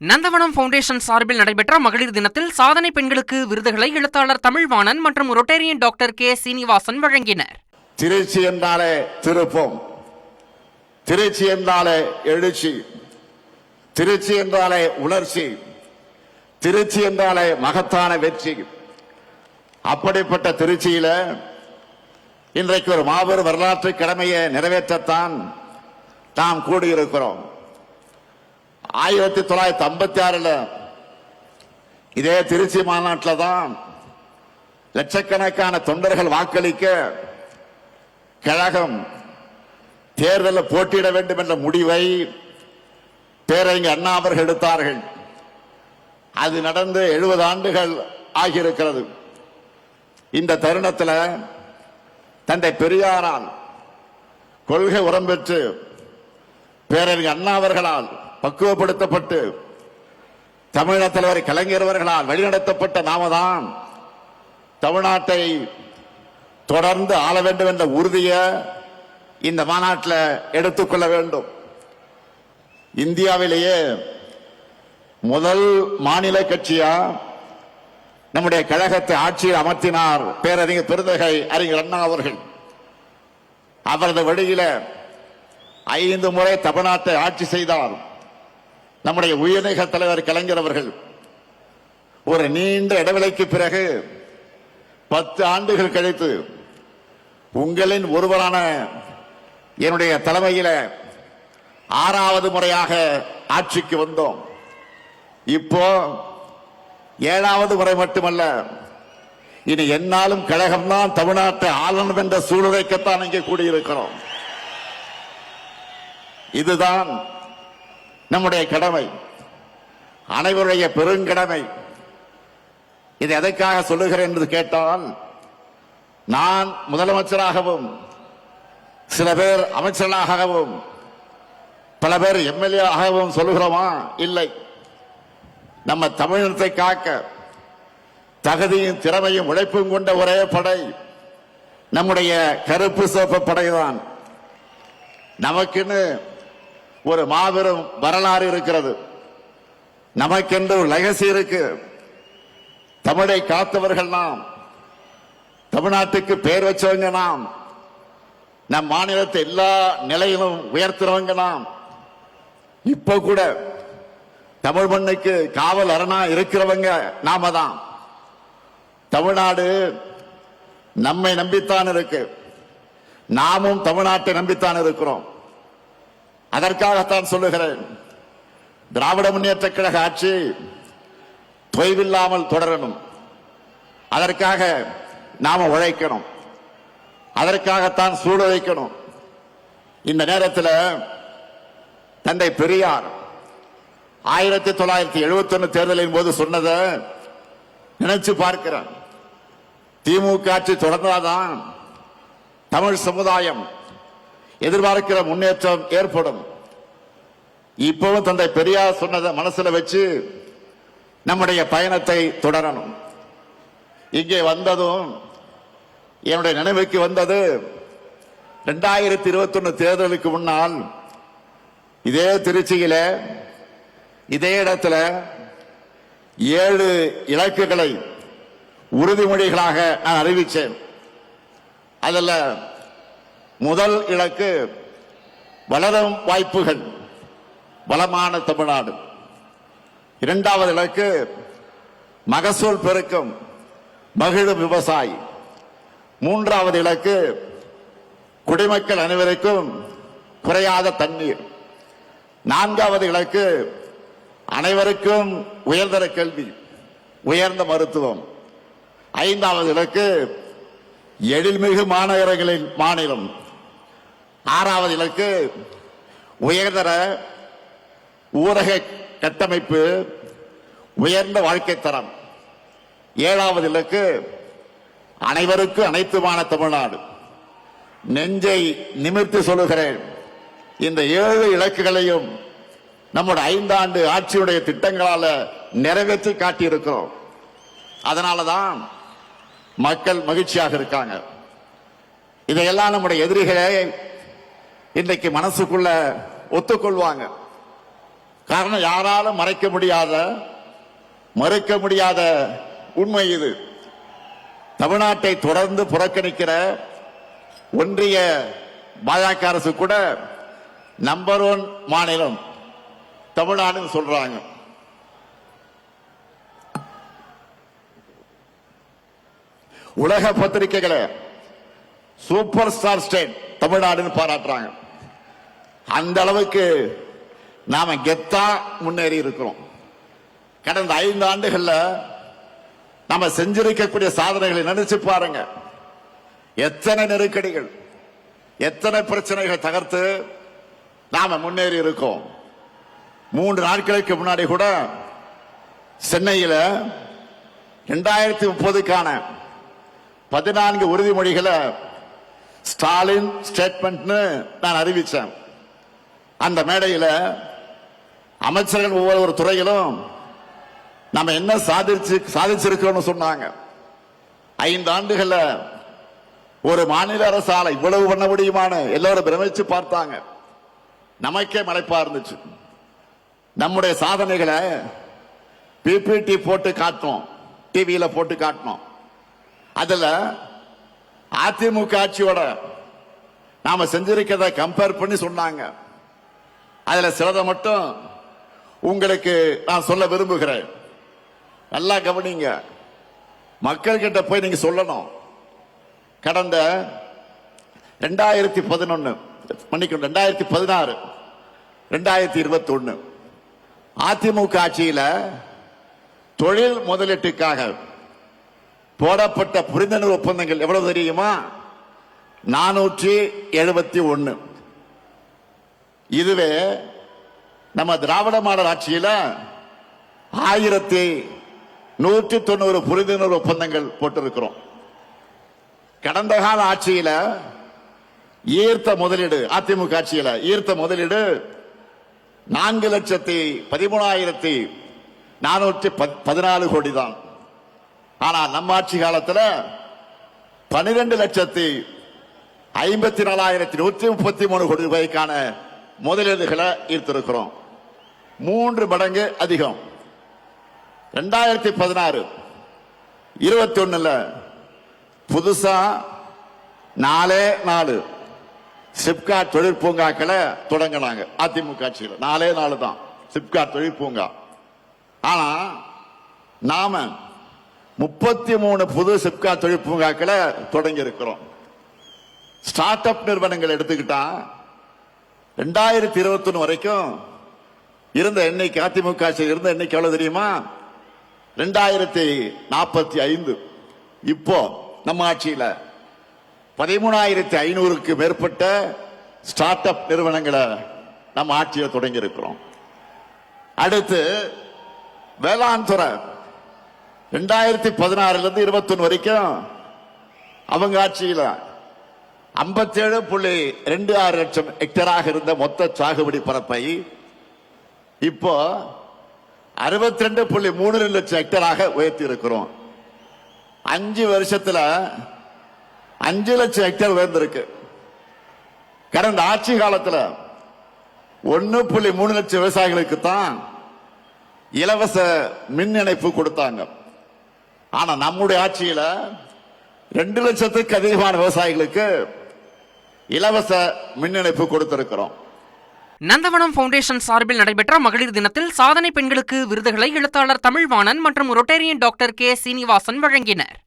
நந்தவனம் ஃபவுண்டேஷன் சார்பில் நடைபெற்ற மகளிர் தினத்தில் சாதனை பெண்களுக்கு விருதுகளை எழுத்தாளர் தமிழ்வாணன் மற்றும் ரொட்டேரியன் டாக்டர் கே சீனிவாசன் வழங்கினர். திருச்சி என்றாலே திருப்பம், திருச்சி என்றாலே எழுச்சி, திருச்சி என்றாலே உணர்ச்சி, திருச்சி என்றாலே மகத்தான வெற்றி. அப்படிப்பட்ட திருச்சியில இன்றைக்கு ஒரு மாபெரும் வரலாற்று கடமையை நிறைவேற்றத்தான் நாம் கூடியிருக்கிறோம். 1956 இதே திருச்சி மாநாட்டில் தான் லட்சக்கணக்கான தொண்டர்கள் வாக்களிக்க கழகம் தேர்தலில் போட்டியிட வேண்டும் என்ற முடிவை பேரறிஞர் அண்ணா அவர்கள் எடுத்தார்கள். அது நடந்து 70 ஆண்டுகள் ஆகியிருக்கிறது. இந்த தருணத்தில் தந்தை பெரியாரால் கொள்கை உரம் பெற்று பேரறிஞர் அண்ணா அவர்களால் பக்குவப்படுத்தப்பட்டு தமிழக தலைவர் கலைஞர் அவர்களால் வழிநடத்தப்பட்ட நாம தான் தமிழ்நாட்டை தொடர்ந்து ஆள வேண்டும் என்ற உறுதியை இந்த மாநாட்டில் எடுத்துக்கொள்ள வேண்டும். இந்தியாவிலேயே முதல் மாநில கட்சியா நம்முடைய கழகத்தை ஆட்சியில் அமர்த்தினார் பேரறிஞர் பெருந்தகை அறிஞர் அண்ணா அவர்கள். அவரது வழியில 5 முறை தமிழ்நாட்டை ஆட்சி செய்தார் நம்முடைய உயர்நீக தலைவர் கலைஞர் அவர்கள். ஒரு நீண்ட இடைவெளிக்கு பிறகு 10 ஆண்டுகள் கழித்து உங்களின் ஒருவரான என்னுடைய தலைமையில 6வது முறையாக ஆட்சிக்கு வந்தோம். இப்போ 7வது முறை மட்டுமல்ல, இனி என்னாலும் கழகம்தான் தமிழ்நாட்டை ஆளணும் என்ற சூழ்நிலைக்குத்தான் இங்கே கூடியிருக்கிறோம். இதுதான் நம்முடைய கடமை, அனைவருடைய பெருங்கடமை. இது எதற்காக சொல்லுகிறேன் என்று கேட்டால், நான் முதலமைச்சராகவும் சில பேர் அமைச்சர்களாகவும் பல பேர் எம்எல்ஏ ஆகவும் சொல்லுகிறோமா? இல்லை. நம்ம தமிழினத்தை காக்க தகுதியும் திறமையும் உழைப்பும் கொண்ட ஒரே படை நம்முடைய கருப்பு சிவப்பு படைதான். நமக்குன்னு ஒரு மாபெரும் வரலாறு இருக்கிறது, நமக்கென்று ஒரு லெகசி இருக்கு. தமிழை காத்தவர்கள் நாம், தமிழ்நாட்டுக்கு பெயர் வச்சவங்க நாம், நம் மாநிலத்தை எல்லா நிலையிலும் உயர்த்துறவங்க நாம். இப்ப கூட தமிழ் மண்ணுக்கு காவல் அரணா இருக்கிறவங்க நாம தான். தமிழ்நாடு நம்மை நம்பித்தான் இருக்கு, நாமும் தமிழ்நாட்டை நம்பித்தான் இருக்கிறோம். அதற்காகத்தான் சொல்லுகிறேன், திராவிட முன்னேற்ற கழக ஆட்சி தொய்வில்லாமல் தொடரணும். அதற்காக நாம உழைக்கணும், அதற்காகத்தான் சூழலைக்கணும். இந்த நேரத்தில் தந்தை பெரியார் 1971 தேர்தலின் போது சொன்னதை நினைச்சு பார்க்கிறேன். திமுக ஆட்சி தொடர்ந்தாதான் தமிழ் சமுதாயம் எதிர்பார்க்கிற முன்னேற்றம் ஏற்படும். இப்பவும் தந்தை பெரியார் சொன்னதை மனசுல வச்சு நம்முடைய பயணத்தை தொடரணும். இங்கே வந்ததும் என்னுடைய நினைவுக்கு வந்தது 2021 தேர்தலுக்கு முன்னால் இதே திருச்சியில இதே இடத்துல 7 இலக்குகளை உறுதிமொழிகளாக நான் அறிவித்தேன். அதில் முதல் இலக்கு வளரும் வாய்ப்புகள், வளமான தமிழ்நாடு. 2வது இலக்கு மகசூல் பெருக்கம், மகிழும் விவசாயி. 3வது இலக்கு குடிமக்கள் அனைவருக்கும் குறையாத தண்ணீர். 4வது இலக்கு அனைவருக்கும் உயர்தர கல்வி, உயர்ந்த மருத்துவம். 5வது இலக்கு எழில்மிகு மாநகரங்களின் மாநிலம். 6வது இலக்கு உயர்தர ஊரக கட்டமைப்பு, உயர்ந்த வாழ்க்கை தரம். 7வது இலக்கு அனைவருக்கும் அனைத்துமான தமிழ்நாடு. நெஞ்சை நிமிர்த்தி சொல்லுகிறேன், இந்த 7 இலக்குகளையும் நம்முடைய 5 ஆண்டு ஆட்சியுடைய திட்டங்களால நிறைவேற்றி காட்டியிருக்கிறோம். அதனாலதான் மக்கள் மகிழ்ச்சியாக இருக்காங்க. இதையெல்லாம் நம்முடைய எதிரிகளே இன்றைக்கு மனசுக்குள்ள ஒத்துக்கொள்வாங்க. காரணம் யாராலும் மறுக்க முடியாத உண்மை இது. தமிழ்நாட்டை தொடர்ந்து புறக்கணிக்கிற ஒன்றிய பாஜக அரசு கூட நம்பர் 1 மாநிலம் தமிழ்நாடுன்னு சொல்றாங்க. உலக பத்திரிகைகளை சூப்பர் ஸ்டார் ஸ்டேட் தமிழ்நாடுன்னு பாராட்டுறாங்க. அந்த அளவுக்கு நாம கெத்தா முன்னேறி இருக்கிறோம். கடந்த 5 ஆண்டுகள்ல நாம செஞ்சிருக்கக்கூடிய சாதனைகளை நினைச்சு பாருங்க. எத்தனை நெருக்கடிகள், எத்தனை பிரச்சனைகளை தகர்த்து நாம முன்னேறி இருக்கோம். 3 நாட்களுக்கு முன்னாடி கூட சென்னையில 2030க்கான 14 உறுதிமொழிகளை ஸ்டாலின் ஸ்டேட்மெண்ட்னு நான் அறிவிச்சேன். அந்த மேடையில் அமைச்சர்கள் ஒவ்வொரு துறையிலும் நம்ம என்ன சாதிச்சிருக்கோம்னு சொன்னாங்க. 5 ஆண்டுகள்ல ஒரு மாநில அரசால இவ்வளவு பண்ண முடியுமான்னு எல்லாரும் பிரமிச்சு பார்த்தாங்க. நமக்கே மலைப்பா இருந்துச்சு. நம்முடைய சாதனைகளை பிபிடி போட்டு காட்டணும், டிவியில போட்டு காட்டணும். அதுல அதிமுக ஆட்சியோட நாம செஞ்சிருக்கிறத கம்பேர் பண்ணி சொன்னாங்க. அதுல சிலதை மட்டும் உங்களுக்கு நான் சொல்ல விரும்புகிறேன். நல்லா கவனிங்க. மக்கள் கிட்ட போய் நீங்க சொல்லணும். கடந்த 2011 மன்னிக்கணும் 2016 2021 அதிமுக ஆட்சியில தொழில் முதலீட்டுக்காக போடப்பட்ட புரிந்துணர்வு ஒப்பந்தங்கள் எவ்வளவு தெரியுமா? 471. இதுவே நம்ம திராவிட மாடல் ஆட்சியில 1190 புரிந்துணர்வு ஒப்பந்தங்கள் போட்டிருக்கிறோம். கடந்த கால ஆட்சியில ஈர்த்த முதலீடு, அதிமுக ஆட்சியில ஈர்த்த முதலீடு 4,13,414 கோடி தான். ஆனா நம்ம ஆட்சி காலத்துல 12,54,133 கோடி ரூபாய்க்கான முதலீடுகளை ஈர்த்திருக்கிறோம். 3 மடங்கு அதிகம். 2016 21 புதுசா 4 சிப்காட் தொழிற்பூங்காக்களை தொடங்கினாங்க. அதிமுக ஆட்சியில் 4 தான் சிப்காட் தொழிற்பூங்கா. ஆனா நாம 33 புது சிப்காட் தொழிற்பூங்காக்களை தொடங்கி இருக்கிறோம். ஸ்டார்ட் அப் நிறுவனங்கள் எடுத்துக்கிட்டா 2021 வரைக்கும் இருந்த எண்ணிக்கை, அதிமுக ஆட்சியில் இருந்த எண்ணிக்கை எவ்வளவு தெரியுமா? 2045. இப்போ நம்ம ஆட்சியில 13,500க்கு மேற்பட்ட ஸ்டார்ட் அப் நிறுவனங்களை நம்ம ஆட்சியில் தொடங்கி இருக்கிறோம். அடுத்து வேளாண் துறை 2016 21 வரைக்கும் அவங்க ஆட்சியில் 57.26 லட்சம் ஹெக்டராக இருந்த மொத்த சாகுபடி பரப்பை இப்போ 62.32 லட்சம் ஹெக்டராக உயர்த்தி இருக்கிறோம். 5 வருஷத்துல 5 லட்சம் ஹெக்டேர் உயர்ந்திருக்கு. கடந்த ஆட்சி காலத்துல 1.3 லட்சம் விவசாயிகளுக்கு தான் இலவச மின் இணைப்பு கொடுத்தாங்க. ஆனா நம்முடைய ஆட்சியில 2 லட்சத்துக்கு அதிகமான விவசாயிகளுக்கு இலவச மின் இணைப்பு கொடுத்திருக்கிறோம். நந்தவனம் ஃபவுண்டேஷன் சார்பில் நடைபெற்ற மகளிர் தினத்தில் சாதனை பெண்களுக்கு விருதுகளை எழுத்தாளர் தமிழ்வாணன் மற்றும் ரொட்டேரியன் டாக்டர் கே. சீனிவாசன் வழங்கினர்.